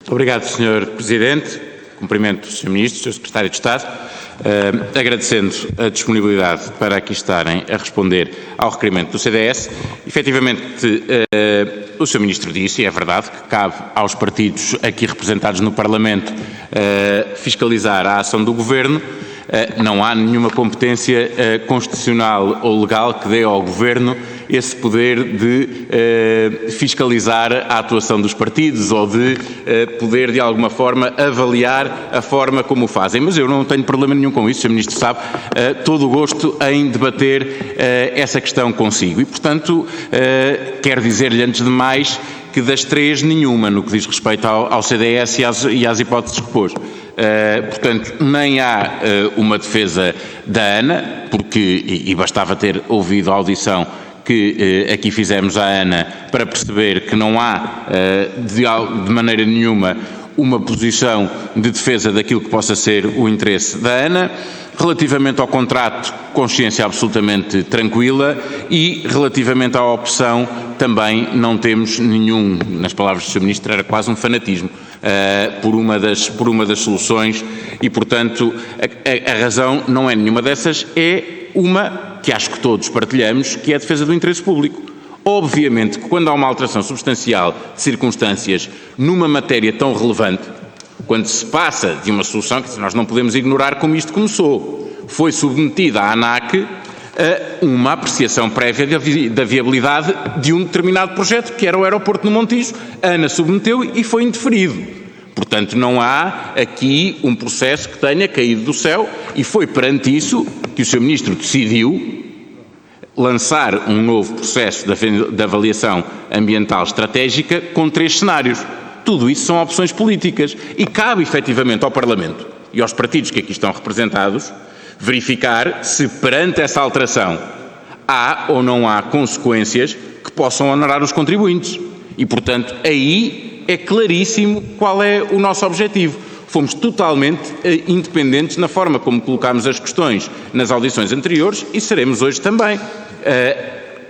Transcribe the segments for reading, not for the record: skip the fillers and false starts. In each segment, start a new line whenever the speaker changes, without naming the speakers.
Obrigado, Sr. Presidente. Cumprimento o Sr. Ministro, o Sr. Secretário de Estado, agradecendo a disponibilidade para aqui estarem a responder ao requerimento do CDS. Efetivamente, o Sr. Ministro disse, e é verdade, que cabe aos partidos aqui representados no Parlamento fiscalizar a ação do Governo. Não há nenhuma competência constitucional ou legal que dê ao Governo esse poder de fiscalizar a atuação dos partidos ou de poder, de alguma forma, avaliar a forma como o fazem. Mas eu não tenho problema nenhum com isso, o Sr. Ministro sabe, todo o gosto em debater essa questão consigo. E, portanto, quero dizer-lhe, antes de mais, que das três, nenhuma, no que diz respeito ao CDS e às hipóteses que pôs. Portanto, nem há uma defesa da ANA, porque, e bastava ter ouvido a audição que aqui fizemos à ANA para perceber que não há, de maneira nenhuma, uma posição de defesa daquilo que possa ser o interesse da ANA. Relativamente ao contrato, consciência absolutamente tranquila, e relativamente à opção também não temos nenhum, nas palavras do Sr. Ministro, era quase um fanatismo por uma das soluções e, portanto, a razão não é nenhuma dessas, é uma que acho que todos partilhamos, que é a defesa do interesse público. Obviamente que quando há uma alteração substancial de circunstâncias numa matéria tão relevante, quando se passa de uma solução que nós não podemos ignorar como isto começou, foi submetida à ANAC a uma apreciação prévia da viabilidade de um determinado projeto, que era o aeroporto no Montijo. A ANA submeteu e foi indeferido. Portanto, não há aqui um processo que tenha caído do céu, e foi perante isso que o Sr. Ministro decidiu lançar um novo processo de avaliação ambiental estratégica com 3 cenários. Tudo isso são opções políticas e cabe efetivamente ao Parlamento e aos partidos que aqui estão representados verificar se perante essa alteração há ou não há consequências que possam onerar os contribuintes. E, portanto, aí é claríssimo qual é o nosso objetivo. Fomos totalmente independentes na forma como colocámos as questões nas audições anteriores e seremos hoje também.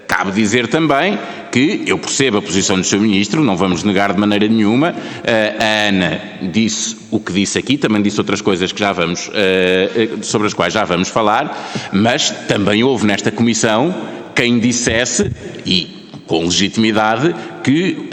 Cabe dizer também que eu percebo a posição do Sr. Ministro, não vamos negar de maneira nenhuma. A ANA disse o que disse aqui, também disse outras coisas que sobre as quais já vamos falar, mas também houve nesta comissão quem dissesse, e com legitimidade, que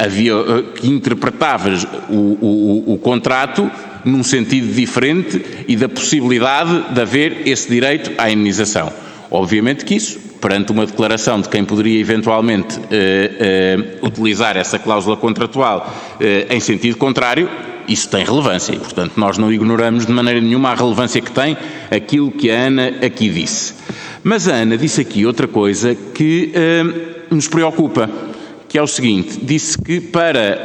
interpretava o contrato num sentido diferente e da possibilidade de haver esse direito à indenização. Obviamente que isso, perante uma declaração de quem poderia eventualmente utilizar essa cláusula contratual em sentido contrário, isso tem relevância e, portanto, nós não ignoramos de maneira nenhuma a relevância que tem aquilo que a ANA aqui disse. Mas a ANA disse aqui outra coisa que nos preocupa, que é o seguinte: disse que para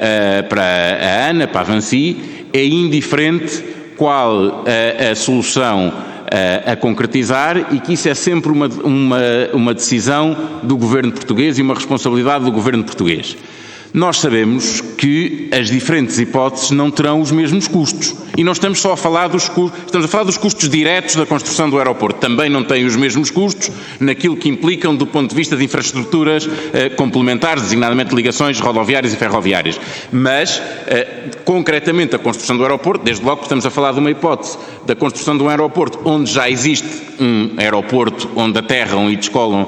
a ANA, para a Vinci, é indiferente qual a solução a concretizar e que isso é sempre uma decisão do Governo português e uma responsabilidade do Governo português. Nós sabemos que as diferentes hipóteses não terão os mesmos custos. E não estamos só a falar dos custos, estamos a falar dos custos diretos da construção do aeroporto. Também não têm os mesmos custos naquilo que implicam do ponto de vista de infraestruturas complementares, designadamente ligações rodoviárias e ferroviárias. Mas, concretamente, a construção do aeroporto, desde logo que estamos a falar de uma hipótese da construção de um aeroporto onde já existe um aeroporto onde aterram e descolam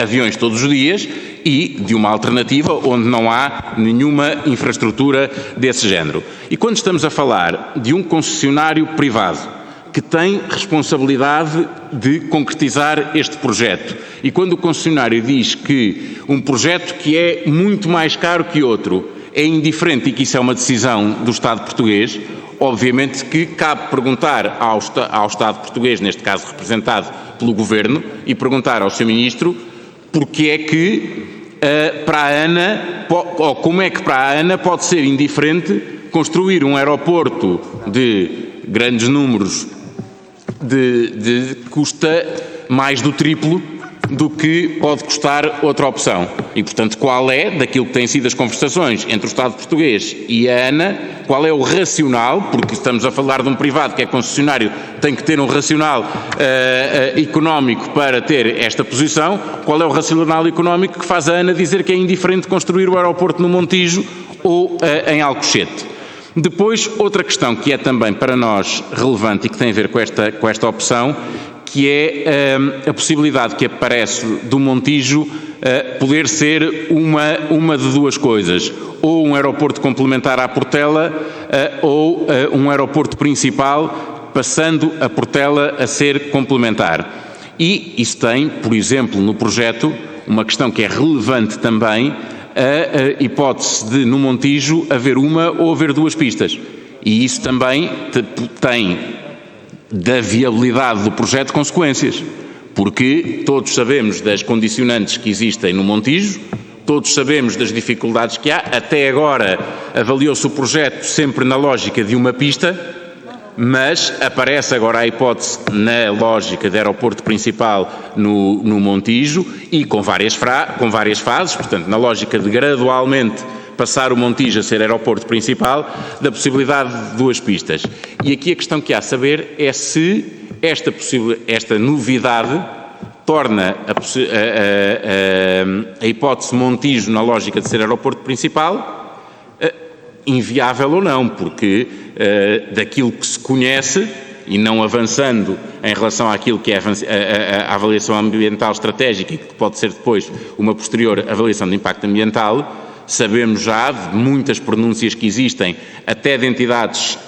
aviões todos os dias, e de uma alternativa onde não há nenhuma infraestrutura desse género. E quando estamos a falar de um concessionário privado que tem responsabilidade de concretizar este projeto, e quando o concessionário diz que um projeto que é muito mais caro que outro é indiferente e que isso é uma decisão do Estado português, obviamente que cabe perguntar ao Estado português, neste caso representado pelo Governo, e perguntar ao Sr. Ministro porque é que para a ANA, ou como é que para a ANA pode ser indiferente construir um aeroporto de grandes números custa mais do triplo do que pode custar outra opção. E, portanto, qual é, daquilo que têm sido as conversações entre o Estado português e a ANA, qual é o racional, porque estamos a falar de um privado que é concessionário, tem que ter um racional económico para ter esta posição, qual é o racional económico que faz a ANA dizer que é indiferente construir o aeroporto no Montijo ou em Alcochete? Depois, outra questão que é também para nós relevante e que tem a ver com esta opção, que é a possibilidade que aparece do Montijo poder ser uma de duas coisas, ou um aeroporto complementar à Portela ou um aeroporto principal, passando a Portela a ser complementar. E isso tem, por exemplo, no projeto, uma questão que é relevante também, a hipótese de, no Montijo, haver uma ou haver duas pistas. E isso também tem, da viabilidade do projeto, consequências. Porque todos sabemos das condicionantes que existem no Montijo, todos sabemos das dificuldades que há. Até agora avaliou-se o projeto sempre na lógica de uma pista, mas aparece agora a hipótese na lógica de aeroporto principal no Montijo e com várias fases, portanto, na lógica de gradualmente passar o Montijo a ser aeroporto principal, da possibilidade de duas pistas. E aqui a questão que há a saber é se esta novidade torna a hipótese Montijo na lógica de ser aeroporto principal inviável ou não, porque daquilo que se conhece, e não avançando em relação àquilo que é a avaliação ambiental estratégica e que pode ser depois uma posterior avaliação de impacto ambiental, sabemos já de muitas pronúncias que existem, até de entidades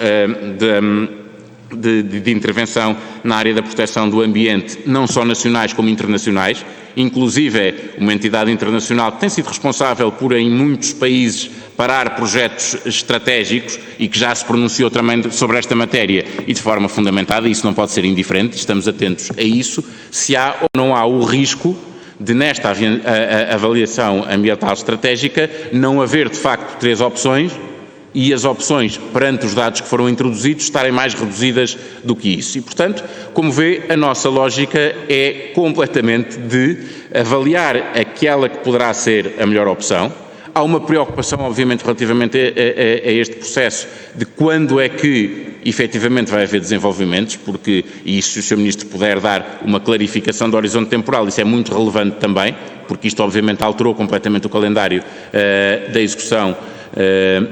de intervenção na área da proteção do ambiente, não só nacionais como internacionais, inclusive uma entidade internacional que tem sido responsável por, em muitos países, parar projetos estratégicos e que já se pronunciou também sobre esta matéria e de forma fundamentada, e isso não pode ser indiferente, estamos atentos a isso, se há ou não há o risco de, nesta avaliação ambiental estratégica, não haver de facto três opções e as opções, perante os dados que foram introduzidos, estarem mais reduzidas do que isso. E, portanto, como vê, a nossa lógica é completamente de avaliar aquela que poderá ser a melhor opção. Há uma preocupação, obviamente, relativamente a este processo de quando é que efetivamente vai haver desenvolvimentos, porque, e se o Sr. Ministro puder dar uma clarificação do horizonte temporal, isso é muito relevante também, porque isto obviamente alterou completamente o calendário da execução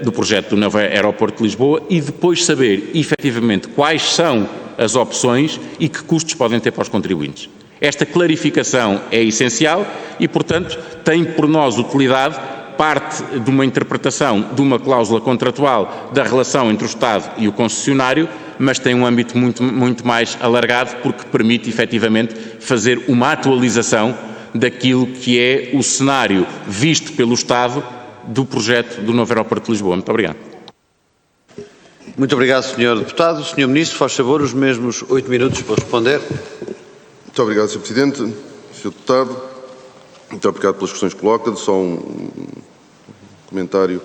do projeto do novo aeroporto de Lisboa, e depois saber efetivamente quais são as opções e que custos podem ter para os contribuintes. Esta clarificação é essencial e, portanto, tem por nós utilidade, parte de uma interpretação de uma cláusula contratual da relação entre o Estado e o concessionário, mas tem um âmbito muito mais alargado, porque permite efetivamente fazer uma atualização daquilo que é o cenário visto pelo Estado do projeto do novo aeroporto de Lisboa. Muito obrigado.
Muito obrigado, Sr. Deputado. Sr. Ministro, faz favor, os mesmos 8 minutos para responder.
Muito obrigado, Sr. Presidente. Sr. Deputado, muito obrigado pelas questões que coloca. Só um comentário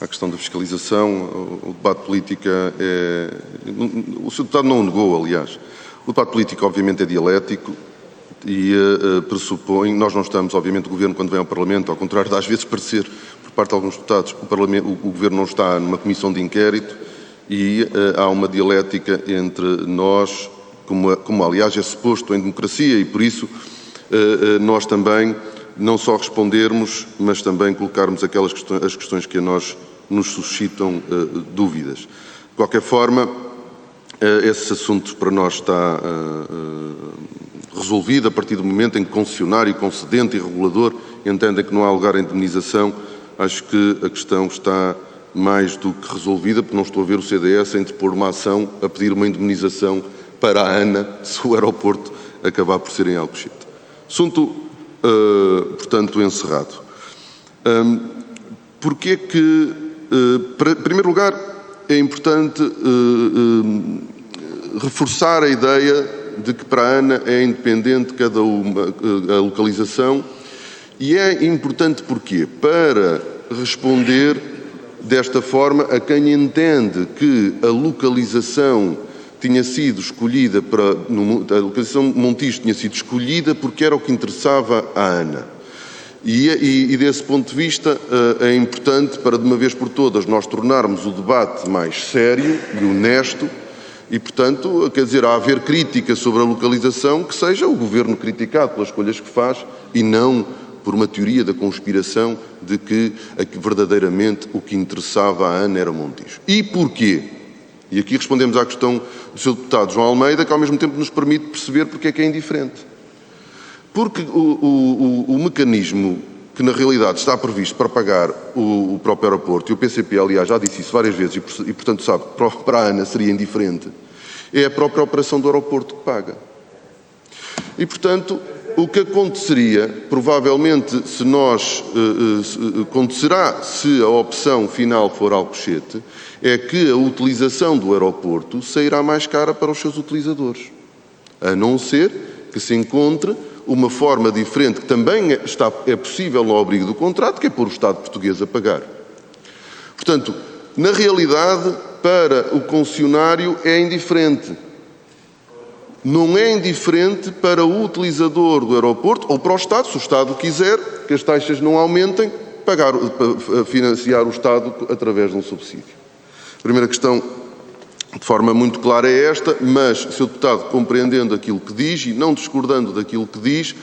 à questão da fiscalização. O debate político o Sr. Deputado não o negou, aliás. O debate político, obviamente, é dialético e pressupõe, nós não estamos, obviamente, o Governo, quando vem ao Parlamento, ao contrário de às vezes parecer, por parte de alguns deputados, o Governo não está numa comissão de inquérito e há uma dialética entre nós, como aliás é suposto em democracia, e por isso nós também não só respondermos, mas também colocarmos as questões que a nós nos suscitam dúvidas. De qualquer forma, esse assunto para nós está resolvido a partir do momento em que concessionário, concedente e regulador entendem que não há lugar à indemnização. Acho que a questão está mais do que resolvida, porque não estou a ver o CDS a interpor uma ação a pedir uma indemnização para a ANA se o aeroporto acabar por ser em Alcochete. Assunto, portanto, encerrado. Porque que, em primeiro lugar, é importante reforçar a ideia de que para a ANA é independente cada uma a localização, e é importante porquê? Para responder desta forma a quem entende que a localização tinha sido escolhida a localização Montijo tinha sido escolhida porque era o que interessava à ANA. E desse ponto de vista é importante, para de uma vez por todas nós tornarmos o debate mais sério e honesto, e portanto, quer dizer, a haver crítica sobre a localização, que seja o Governo criticado pelas escolhas que faz e não por uma teoria da conspiração de que verdadeiramente o que interessava à ANA era Montijo. E porquê? E aqui respondemos à questão do Sr. Deputado João Almeida, que ao mesmo tempo nos permite perceber porque é que é indiferente. Porque o mecanismo que na realidade está previsto para pagar o próprio aeroporto, e o PCP, aliás, já disse isso várias vezes e portanto sabe que para a ANA seria indiferente, é a própria operação do aeroporto que paga. E portanto, o que aconteceria, provavelmente, acontecerá se a opção final for Alcochete, é que a utilização do aeroporto sairá mais cara para os seus utilizadores, a não ser que se encontre uma forma diferente, que também é possível no abrigo do contrato, que é pôr o Estado português a pagar. Portanto, na realidade, para o concessionário é indiferente. Não é indiferente para o utilizador do aeroporto, ou para o Estado, se o Estado quiser que as taxas não aumentem, financiar o Estado através de um subsídio. A primeira questão, de forma muito clara, é esta, mas, Sr. Deputado, compreendendo aquilo que diz e não discordando daquilo que diz,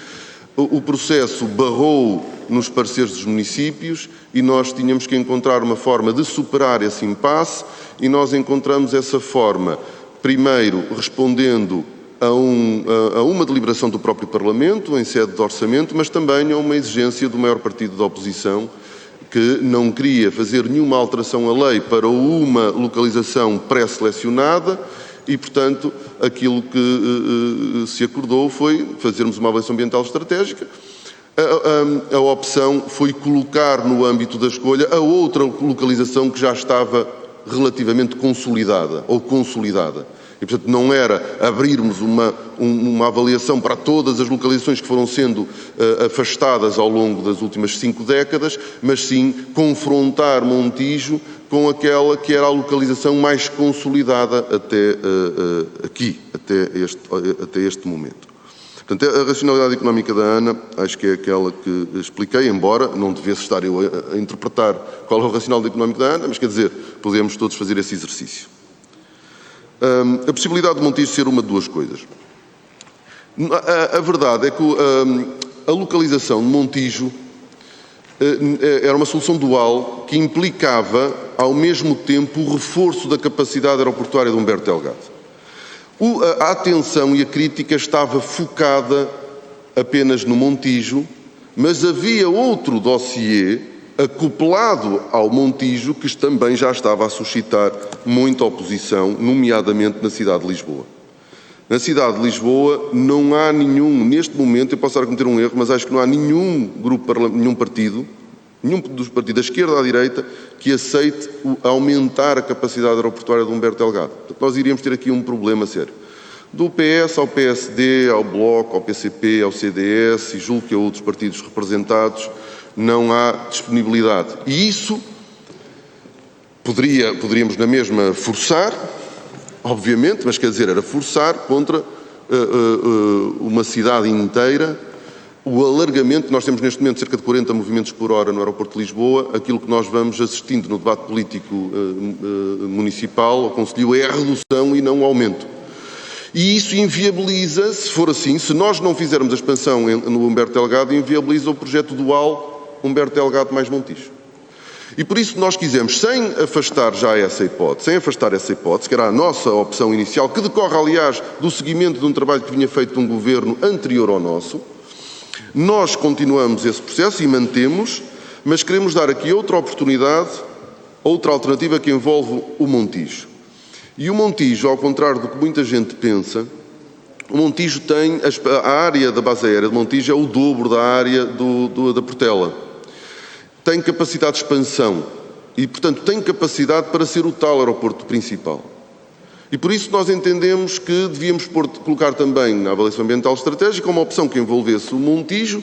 o processo barrou nos pareceres dos municípios e nós tínhamos que encontrar uma forma de superar esse impasse e nós encontramos essa forma, primeiro, respondendo a uma deliberação do próprio Parlamento, em sede de orçamento, mas também a uma exigência do maior partido da oposição, que não queria fazer nenhuma alteração à lei para uma localização pré-selecionada e, portanto, aquilo que se acordou foi fazermos uma avaliação ambiental estratégica. A opção foi colocar no âmbito da escolha a outra localização que já estava relativamente consolidada ou consolidada. E, portanto, não era abrirmos uma avaliação para todas as localizações que foram sendo afastadas ao longo das últimas 5 décadas, mas sim confrontar Montijo com aquela que era a localização mais consolidada até este momento. Portanto, a racionalidade económica da ANA, acho que é aquela que expliquei, embora não devesse estar eu a interpretar qual é o racional económico da ANA, mas quer dizer, podemos todos fazer esse exercício. A possibilidade de Montijo ser uma de duas coisas. A verdade é que a localização de Montijo era uma solução dual que implicava, ao mesmo tempo, o reforço da capacidade aeroportuária de Humberto Delgado. A atenção e a crítica estava focada apenas no Montijo, mas havia outro dossiê acoplado ao Montijo, que também já estava a suscitar muita oposição, nomeadamente na cidade de Lisboa. Na cidade de Lisboa não há nenhum, neste momento, eu posso estar a cometer um erro, mas acho que não há nenhum partido, nenhum dos partidos da esquerda à direita, que aceite aumentar a capacidade aeroportuária de Humberto Delgado. Portanto, nós iríamos ter aqui um problema sério. Do PS ao PSD, ao Bloco, ao PCP, ao CDS e julgo que a outros partidos representados, não há disponibilidade. E isso poderíamos na mesma forçar, obviamente, mas quer dizer, era forçar contra uma cidade inteira o alargamento. Nós temos neste momento cerca de 40 movimentos por hora no aeroporto de Lisboa. Aquilo que nós vamos assistindo no debate político municipal, ao Conselho, é a redução e não o aumento. E isso inviabiliza, se for assim, se nós não fizermos a expansão no Humberto Delgado, inviabiliza o projeto dual Humberto Delgado mais Montijo. E por isso nós quisemos, sem afastar essa hipótese, que era a nossa opção inicial, que decorre, aliás, do seguimento de um trabalho que vinha feito de um governo anterior ao nosso, nós continuamos esse processo e mantemos, mas queremos dar aqui outra oportunidade, outra alternativa que envolve o Montijo. E o Montijo, ao contrário do que muita gente pensa, o Montijo tem, a área da base aérea de Montijo é o dobro da área da Portela. Tem capacidade de expansão e, portanto, tem capacidade para ser o tal aeroporto principal. E por isso nós entendemos que devíamos colocar também na avaliação ambiental estratégica uma opção que envolvesse o Montijo,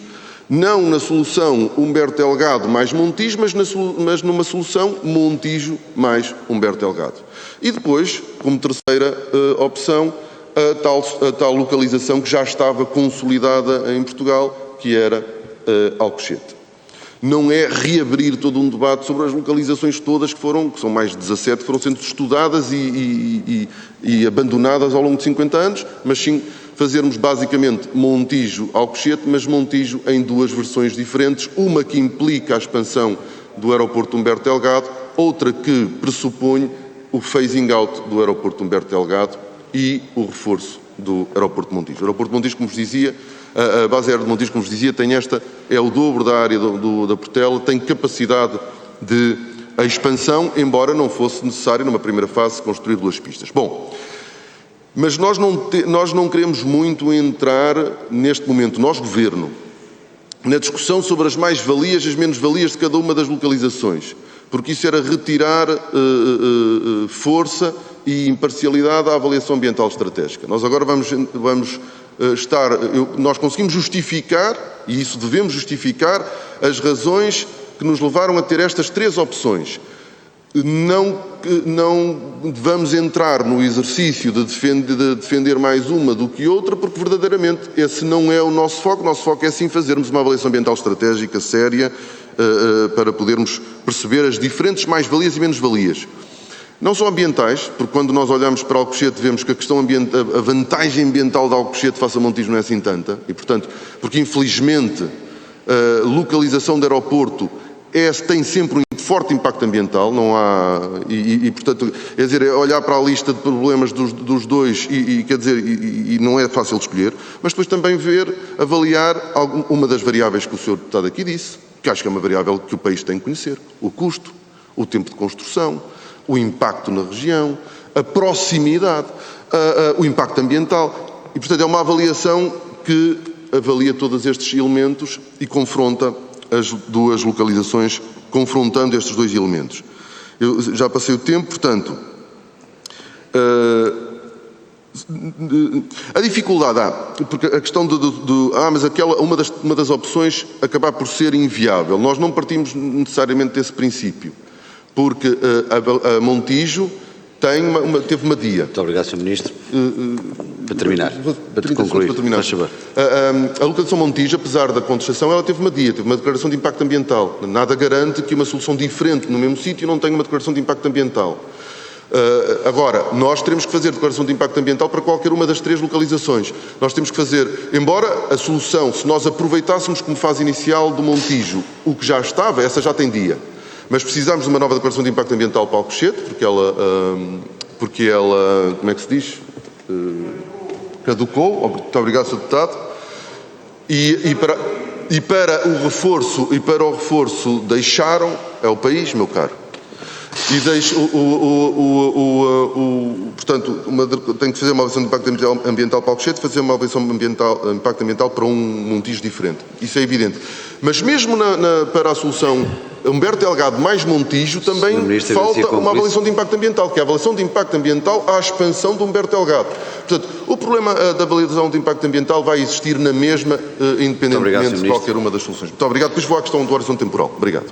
não na solução Humberto Delgado mais Montijo, mas numa solução Montijo mais Humberto Delgado. E depois, como terceira opção, a tal localização que já estava consolidada em Portugal, que era Alcochete. Não é reabrir todo um debate sobre as localizações todas que são mais de 17, que foram sendo estudadas e abandonadas ao longo de 50 anos, mas sim fazermos basicamente Montijo-Alcochete, mas Montijo em duas versões diferentes, uma que implica a expansão do aeroporto Humberto Delgado, outra que pressupõe o phasing out do aeroporto Humberto Delgado e o reforço do aeroporto de Montijo. O aeroporto de Montijo, como vos dizia, a base aérea de Montijo, como vos dizia, é o dobro da área da Portela, tem capacidade de expansão, embora não fosse necessário, numa primeira fase, construir duas pistas. Bom, mas nós não queremos muito entrar, neste momento, nós, Governo, na discussão sobre as mais-valias e as menos-valias de cada uma das localizações, porque isso era retirar força e imparcialidade à avaliação ambiental estratégica. Nós agora nós conseguimos justificar, e isso devemos justificar, as razões que nos levaram a ter estas três opções. Não vamos entrar no exercício de defender mais uma do que outra, porque verdadeiramente esse não é o nosso foco. O nosso foco é sim fazermos uma avaliação ambiental estratégica séria para podermos perceber as diferentes mais-valias e menos-valias. Não só ambientais, porque quando nós olhamos para Alcochete vemos que a vantagem ambiental de Alcochete face a Montijo não é assim tanta, e portanto, porque infelizmente a localização do aeroporto tem sempre um forte impacto ambiental, não há, portanto, é dizer, olhar para a lista de problemas dos dois quer dizer, não é fácil de escolher, mas depois também avaliar uma das variáveis que o Sr. Deputado aqui disse, que acho que é uma variável que o país tem que conhecer: o custo, o tempo de construção, o impacto na região, a proximidade, o impacto ambiental. E, portanto, é uma avaliação que avalia todos estes elementos e confronta as duas localizações, confrontando estes dois elementos. Eu já passei o tempo, portanto, a dificuldade porque a questão mas uma das opções acabar por ser inviável. Nós não partimos necessariamente desse princípio, porque a Montijo teve uma dia.
Muito obrigado, Sr. Ministro. Para terminar, para concluir, faz favor.
A localização Montijo, apesar da contestação, ela teve uma declaração de impacto ambiental. Nada garante que uma solução diferente no mesmo sítio não tenha uma declaração de impacto ambiental. Agora, nós teremos que fazer declaração de impacto ambiental para qualquer uma das três localizações. Nós temos que fazer, embora a solução, se nós aproveitássemos como fase inicial do Montijo o que já estava, essa já tem dia. Mas precisamos de uma nova declaração de impacto ambiental para Alcochete, porque ela, como é que se diz? Caducou. Muito obrigado, Sr. Deputado. E para o reforço deixaram, é o país, meu caro. E portanto, tem que fazer uma avaliação de impacto ambiental para Alcochete, fazer uma avaliação de impacto ambiental para um Montijo diferente. Isso é evidente. Mas mesmo para a solução Humberto Delgado mais Montijo, também falta uma avaliação de impacto ambiental, que é a avaliação de impacto ambiental à expansão do Humberto Delgado. Portanto, o problema da avaliação de impacto ambiental vai existir na mesma, independentemente de qualquer uma das soluções. Muito obrigado. Depois vou à questão do horizonte temporal. Obrigado.